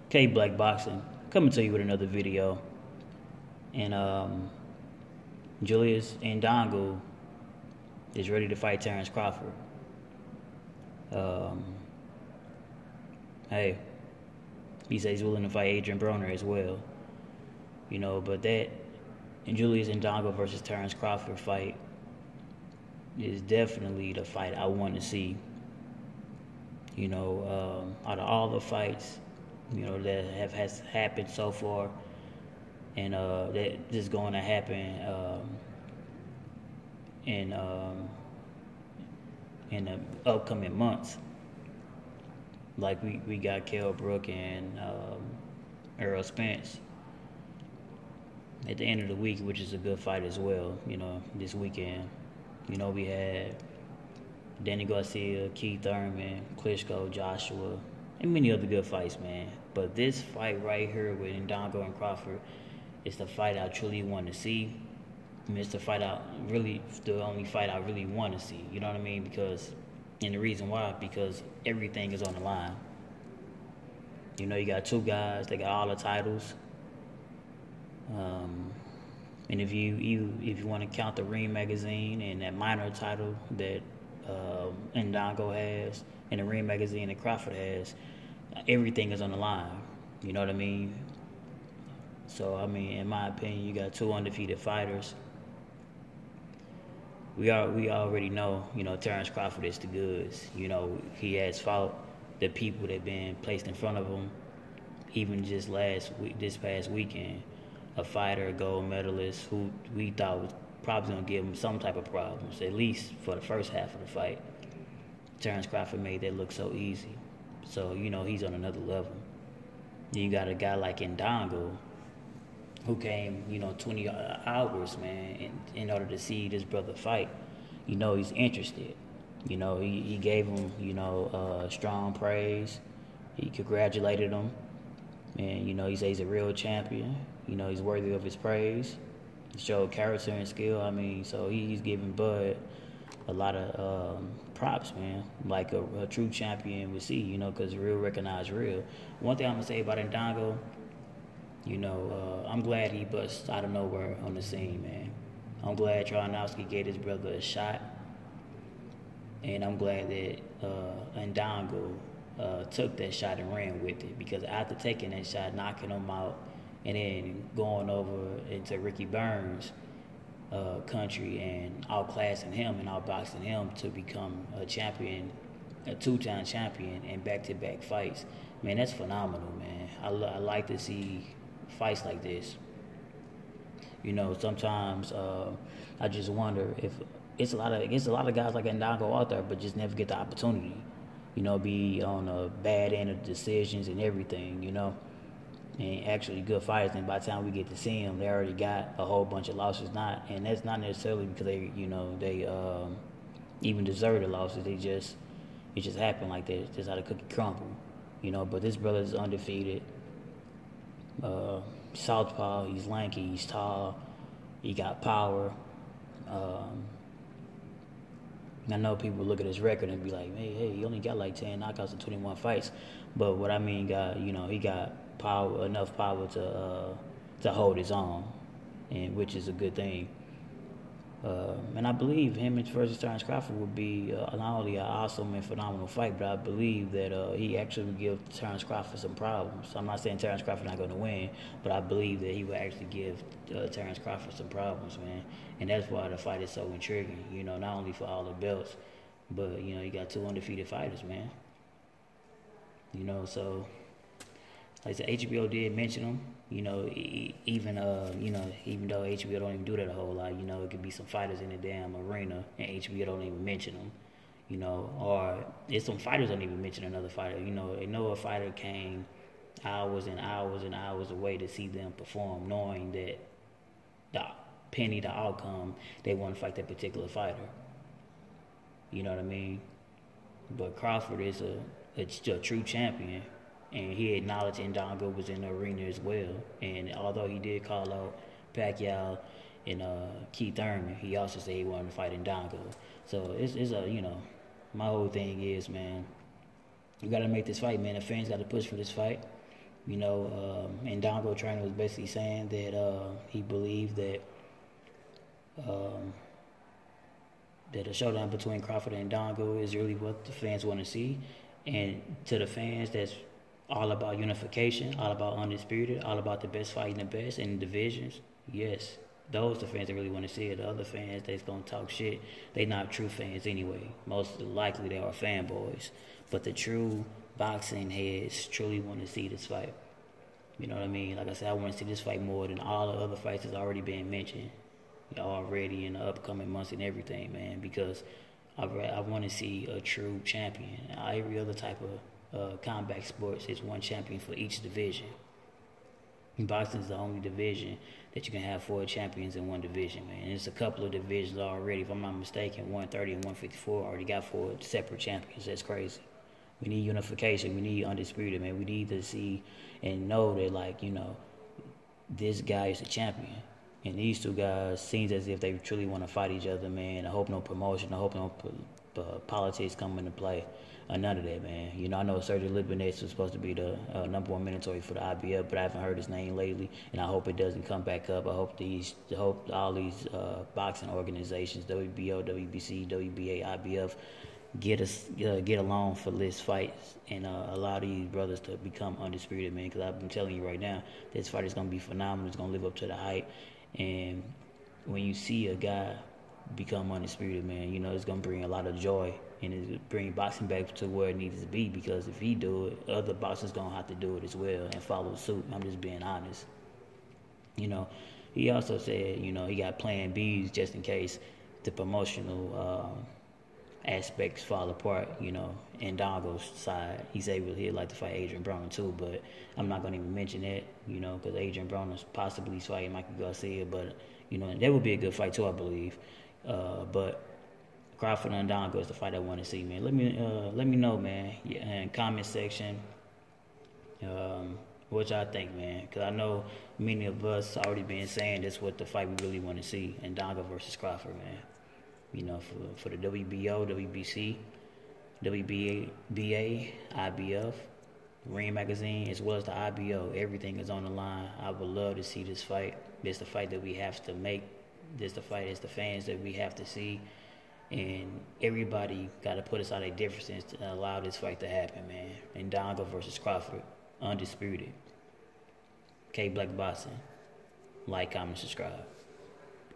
K Black Boxing coming to you with another video. And Julius Indongo is ready to fight Terence Crawford. Um, hey, he says he's willing to fight Adrian Broner as well. But that Julius Indongo versus Terence Crawford fight is definitely the fight I want to see. Out of all the fights, that has happened so far, and that is going to happen in the upcoming months. Like we got Kell Brook and Errol Spence at the end of the week, which is a good fight as well. This weekend, we had Danny Garcia, Keith Thurman, Klitschko, Joshua, and many other good fights, man. But this fight right here with Indongo and Crawford is the fight I truly want to see. It's the only fight I really want to see. You know what I mean? And the reason why, because everything is on the line. You got two guys, they got all the titles. And if you want to count the Ring magazine and that minor title that Indongo has, and the Ring magazine that Crawford has, everything is on the line. You know what I mean? So, in my opinion, you got two undefeated fighters. We already know, Terence Crawford is the goods. He has fought the people that have been placed in front of him, even just this past weekend. A fighter, a gold medalist, who we thought was probably going to give him some type of problems, at least for the first half of the fight. Terence Crawford made that look so easy. So, he's on another level. Then you got a guy like Indongo, who came, 20 hours, man, in order to see this brother fight. He's interested. He gave him, strong praise. He congratulated him. And, he said he's a real champion. He's worthy of his praise. He showed character and skill. So he's giving Bud a lot of props, man, like a true champion would see, because real recognize real. One thing I'm going to say about Indongo, I'm glad he bust out of nowhere on the scene, man. I'm glad Trojanowski gave his brother a shot. And I'm glad that Indongo took that shot and ran with it. Because after taking that shot, knocking him out, and then going over into Ricky Burns' country and outclassing him and outboxing him to become a champion, a two-time champion in back-to-back fights, man, that's phenomenal, man. I like to see fights like this. Sometimes I just wonder if it's a lot of guys like Indongo out there, but just never get the opportunity. Be on a bad end of decisions and everything. And actually good fighters. And by the time we get to see them, they already got a whole bunch of losses. And that's not necessarily because they even deserve the losses. It just happened like that. Just how the cookie crumble. But this brother is undefeated. Southpaw, he's lanky, he's tall, he got power. I know people look at his record and be like, hey, he only got like 10 knockouts in 21 fights. But what I mean, he got power, enough power to hold his own, and which is a good thing. And I believe him versus Terence Crawford would be not only an awesome and phenomenal fight, but I believe that he actually would give Terence Crawford some problems. I'm not saying Terence Crawford not going to win, but I believe that he would actually give Terence Crawford some problems, man. And that's why the fight is so intriguing, not only for all the belts, but, you got two undefeated fighters, man. So, like I said, HBO did mention him. Even though HBO don't even do that a whole lot, it could be some fighters in the damn arena and HBO don't even mention them, or it's some fighters don't even mention another fighter. They know a fighter came hours and hours and hours away to see them perform, knowing that the outcome, they want to fight that particular fighter. You know what I mean? But Crawford is a true champion. And he acknowledged Indongo was in the arena as well. And although he did call out Pacquiao and Keith Thurman, he also said he wanted to fight Indongo. So it's my whole thing is, man, you got to make this fight, man. The fans got to push for this fight. Indongo trainer was basically saying that he believed that that a showdown between Crawford and Indongo is really what the fans want to see. And to the fans, that's all about unification, all about Undisputed, all about the best fighting the best in the divisions. Yes, those are the fans that really want to see it. The other fans that's going to talk shit, they not true fans anyway. Most likely they are fanboys. But the true boxing heads truly want to see this fight. You know what I mean? Like I said, I want to see this fight more than all the other fights that's already been mentioned already in the upcoming months and everything, man, because I want to see a true champion. Every other type of combat sports is one champion for each division. Boxing is the only division that you can have 4 champions in one division, man. And it's a couple of divisions already. If I'm not mistaken, 130 and 154 already got 4 separate champions. That's crazy. We need unification. We need Undisputed, man. We need to see and know that, this guy is a champion. And these two guys seems as if they truly want to fight each other, man. I hope no promotion. I hope no politics come into play. None of that, man. I know Sergio Libanez was supposed to be the number 1 mandatory for the IBF, but I haven't heard his name lately, and I hope it doesn't come back up. I hope all these boxing organizations, WBO, WBC, WBA, IBF, get along for this fight and allow these brothers to become Undisputed, man. Because I've been telling you right now, this fight is gonna be phenomenal. It's gonna live up to the hype. And when you see a guy become Undisputed, man, it's going to bring a lot of joy and it's bring boxing back to where it needs to be, because if he do it, other boxers going to have to do it as well and follow suit. I'm just being honest. He also said, he got plan Bs just in case the promotional aspects fall apart, in Dongo's side. He said he'd like to fight Adrian Broner too, but I'm not going to even mention that, because Adrian Broner's possibly fighting Michael Garcia, but, that would be a good fight too, I believe. But Crawford and Indongo is the fight I want to see, man. Let me know, man, in comment section, what y'all think, man, because I know many of us already been saying that's what the fight we really want to see, Indongo versus Crawford, man. For the WBO, WBC, WBA, IBF, Ring Magazine, as well as the IBO. Everything is on the line. I would love to see this fight. This the fight that we have to make. This the fight as the fans that we have to see. And everybody got to put aside their differences to allow this fight to happen, man. Indongo versus Crawford, Undisputed. K Black Boxing. Like, comment, subscribe.